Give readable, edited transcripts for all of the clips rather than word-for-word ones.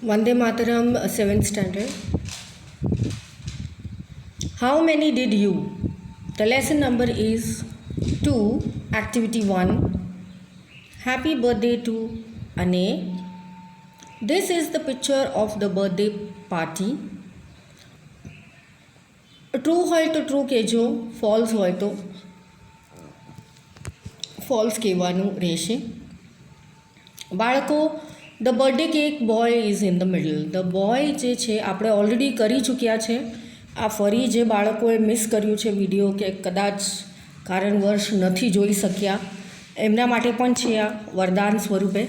Vande Mataram, 7th standard. How many did you? The lesson number is 2, activity 1. Happy birthday to Ane. This is the picture of the birthday party. True હોય તો true કહેજો, false હોય તો false કહેવાનું રહેશે. બાળકો, the birthday cake boy is in the middle. The boy જે છે આપણે ઓલરેડી કરી ચૂક્યા છે. આ ફરી જે બાળકોએ મિસ કર્યું છે વિડીયો કે કદાચ કારણવશ નથી જોઈ શક્યા એમના માટે પણ છે આ વરદાન સ્વરૂપે.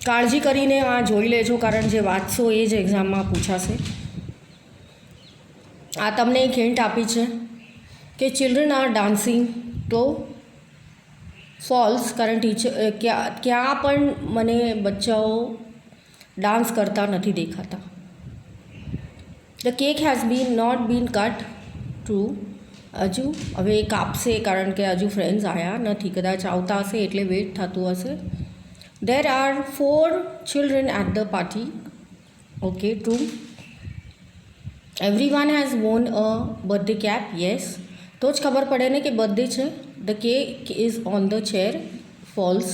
કાળજી કરીને આ જોઈ લેજો, કારણ જે વાંચશો એ જ એક્ઝામમાં પૂછાશે. આ તમને એક હિન્ટ આપી છે કે ચિલ્ડ્રન આર ડાન્સિંગ, તો ફોલ્સ, કારણ ક્યાં પણ મને બચ્ચાઓ ડાન્સ કરતા નથી દેખાતા. The cake has not been cut, true. હજુ હવે એ કાપશે કારણ કે હજુ ફ્રેન્ડ્સ આવ્યા નથી, કદાચ આવતા હશે એટલે વેઇટ થતું હશે. There are 4 children at the party, okay, true. Everyone has worn a birthday cap, yes. તો જ ખબર પડે ને કે બર્થડે છે. The cake is on the chair, false.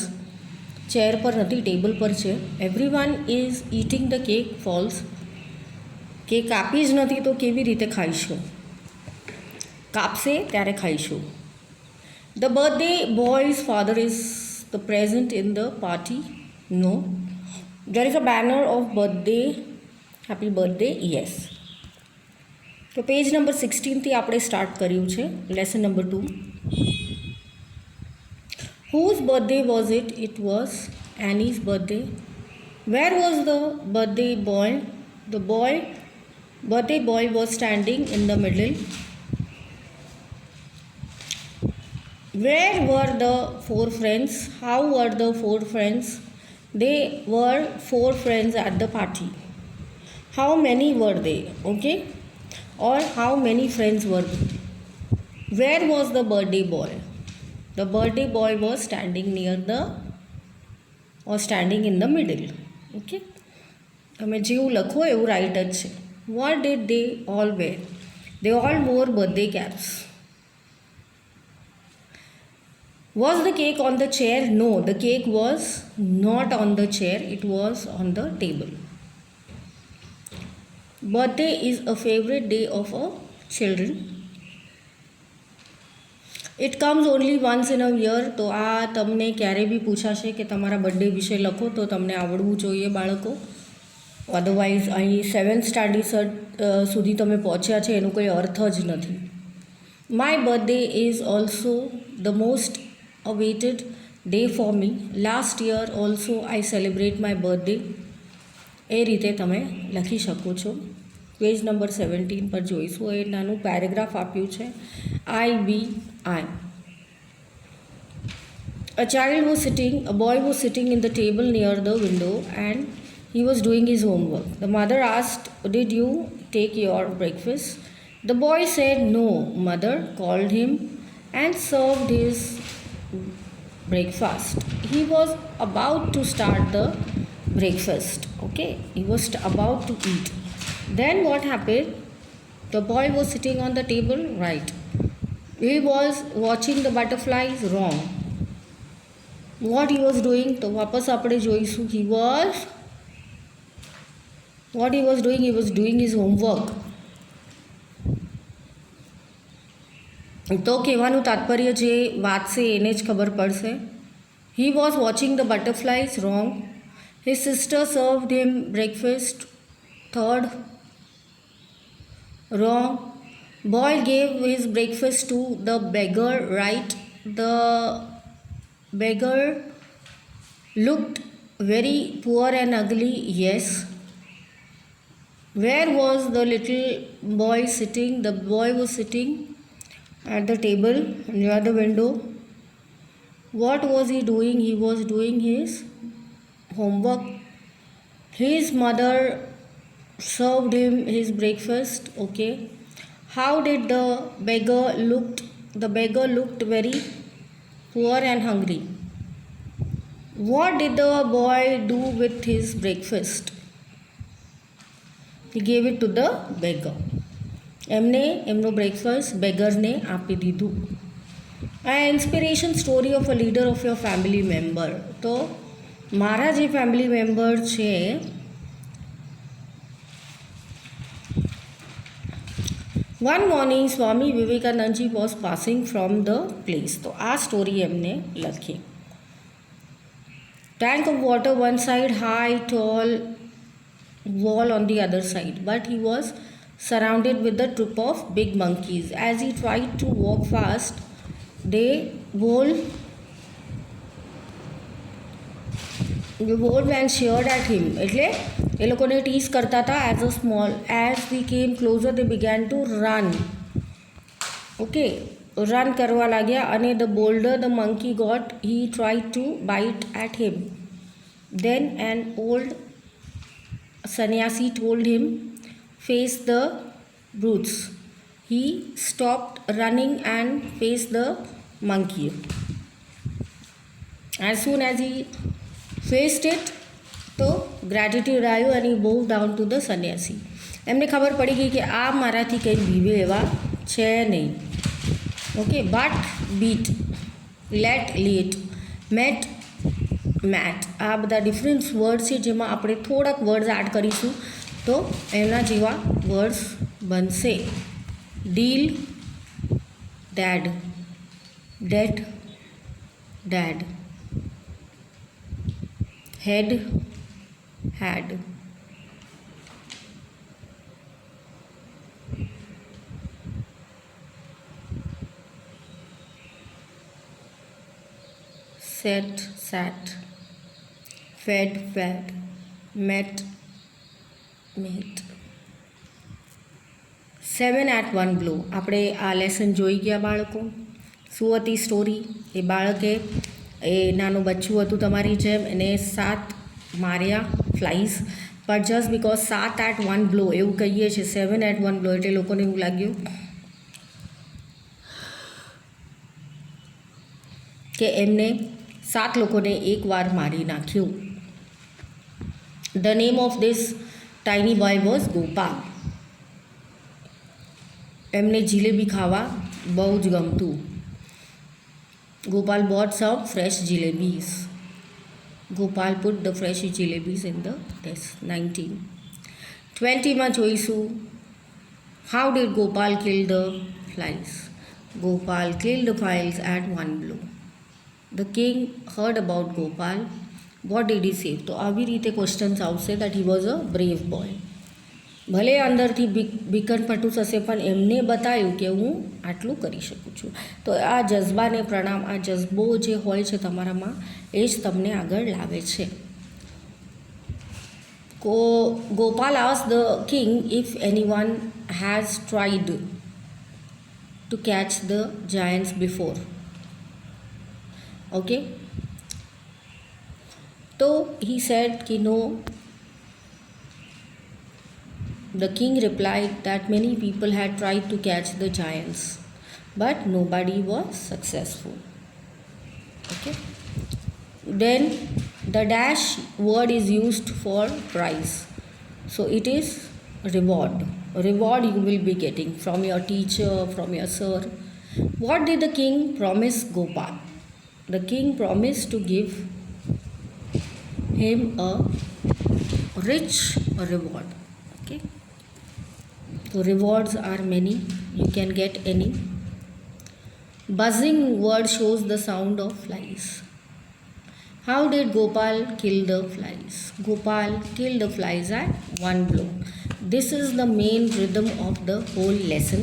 Chair પર નથી, ટેબલ પર છે. Everyone is eating the cake, false. Cake કાપી જ નથી તો કેવી રીતે ખાઈશું? કાપશે ત્યારે ખાઈશું. The birthday boy's father is the present in the party, no. There is a banner of birthday, happy birthday, yes. તો પેજ નંબર 16થી આપણે સ્ટાર્ટ કર્યું છે lesson number 2. Whose birthday was it? It was Annie's birthday. Where was the birthday boy? The birthday boy was standing in the middle. Where were the 4 friends? How were the 4 friends? They were 4 friends at the party. How many were they? Okay. Or how many friends were there? Where was the birthday boy? The birthday boy was standing standing in the middle. Okay. તમે જેવું લખો એવું right જ છે. What did they all wear? They all wore birthday caps. Was the cake on the chair? No, the cake was not on the chair. It was on the table. Birthday is a favorite day of a children. It comes only once in a year. તો આ તમને ક્યારે બી પૂછાશે કે તમારા birthday વિશે લખો તો તમને આવડવું જોઈએ બાળકો. અધરવાઇઝ અહીં 7th સ્ટાન્ડર્ડ સુધી તમે પહોંચ્યા છે એનો કોઈ અર્થ જ નથી. My birthday is also the most awaited day for me. Last year also I celebrate my birthday. એ રીતે તમે લખી શકો છો. પેજ નંબર 17 પર જોઈશું. એ નાનું પેરેગ્રાફ આપ્યું છે, IBI. A boy was sitting in the table near the window and he was doing his homework. The mother asked, did you take your breakfast? The boy said no. Mother called him and served his breakfast. He was about to start the breakfast. Okay, he was about to eat. Then what happened? The boy was sitting on the table, right. He was watching the butterflies, wrong. What he was doing, તો વાપસ આપણે જોઈશું. He was doing his homework. તો કહેવાનું તાત્પર્ય જે વાંચશે એને જ ખબર પડશે. He was watching the butterflies, wrong. His sister served him breakfast, third, wrong. Boy gave his breakfast to the beggar, right. The beggar looked very poor and ugly, yes. Where was the little boy sitting? The boy was sitting at the table near the window. What was he doing? He was doing his homework. His mother served him his breakfast, okay. How did the beggar looked? The beggar looked very poor and hungry. What did the boy do with his breakfast? He gave it to the beggar. એમને એમનો breakfast બેગરને આપી દીધું. આ inspiration story of a leader of your family member. તો મારા જે family member છે, one morning Swami Vivekanandaji was passing from the place. તો આ સ્ટોરી એમને લખી. Tank of water one side, high, tall wall on the other side. But he was surrounded with a troop of big monkeys. As he tried to walk fast, they rolled and sheared at him. એટલે એ લોકોને tease કરતા હતા. as he came closer, they began to run. Okay. Run કરવા લાગ્યા અને the bolder the monkey got, he tried to bite at him. Then an old sannyasi told him, face the brutes. He stopped running and faced the monkey. As soon as he faced it, તો gratitude આવ્યું and he bowed down to the sannyasi. એમને ખબર પડી ગઈ કે આ મારાથી કંઈ બીવે એવા છે નહીં. Okay, but beat, let let, met met, આ બધા ડિફરન્સ વર્ડ છે જેમાં આપણે થોડાક વર્ડ્સ એડ કરીશું તો એના જેવા વર્ડ્સ બનશે. Deal, dead, date, dead, head, had, set, sat, fed, fed, met, met. 7 at 1 blow. આપણે આ લેસન જોઈ ગયા બાળકો. શું હતી સ્ટોરી? એ બાળકે, એ નાનું બચ્ચું હતું તમારી જેમ, એને 7 માર્યા ફ્લાઈઝ, but just because 7 at 1 blow એવું કહીએ છીએ, 7 at 1 blow એટલે લોકોને એવું લાગ્યું કે એમને 7 લોકોને એકવાર મારી નાખ્યું. The name of this tiny boy was Gopal. એમને જલેબી ખાવા બહુ જ ગમતું. Gopal bought some fresh jalebis. Gopal put the fresh jalebis in the test. 19. 20 માં જોઈશું, how did Gopal kill the flies? Gopal killed the flies at 1 blow. The king heard about Gopal. What did he say? તો આવી રીતે questions આવશે that he was a brave boy. ભલે અંદરથી beacon પટુસ હશે પણ એમને બતાવ્યું કે હું આટલું કરી શકું છું. તો આ જઝબાને પ્રણામ, આ જઝબો જે હોય છે તમારામાં એ જ તમને આગળ લાવે છે. Gopal asked the king if anyone has tried to catch the giants before. Okay. So he said कि no. The king replied that many people had tried to catch the giants, but nobody was successful. Okay. Then the dash word is used for prize. So it is reward. Reward you will be getting from your teacher, from your sir. What did the king promise Gopal? The king promised to give him a rich reward. Okay. So rewards are many. You can get any. Buzzing word shows the sound of flies. How did Gopal kill the flies? Gopal killed the flies at 1 blow. This is the main rhythm of the whole lesson.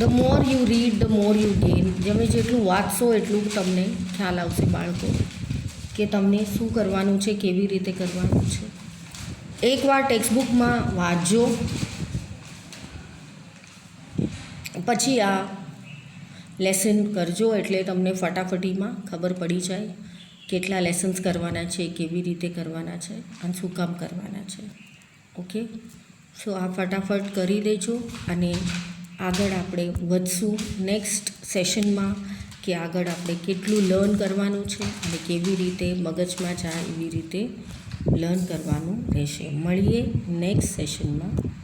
The more you read, the more you gain. તમે જેટલું વાંચશો એટલું તમને ખ્યાલ આવશે બાળકો કે તમને શું કરવાનું છે, કેવી રીતે કરવાનું છે. એકવાર ટેક્સ્ટબુકમાં વાંચજો, પછી આ લેસન કરજો એટલે તમને ફટાફટીમાં ખબર પડી જાય કેટલા લેસન્સ કરવાના છે, કેવી રીતે કરવાના છે અને શું કામ કરવાના છે. ઓકે, સો આ ફટાફટ કરી દેજો અને આગળ આપણે વધશું નેક્સ્ટ સેશનમાં કે આગળ આપણે કેટલું લર્ન કરવાનું છે અને કેવી રીતે મગજમાં જાય એવી રીતે લર્ન કરવાનું રહેશે. મળીએ નેક્સ્ટ સેશનમાં.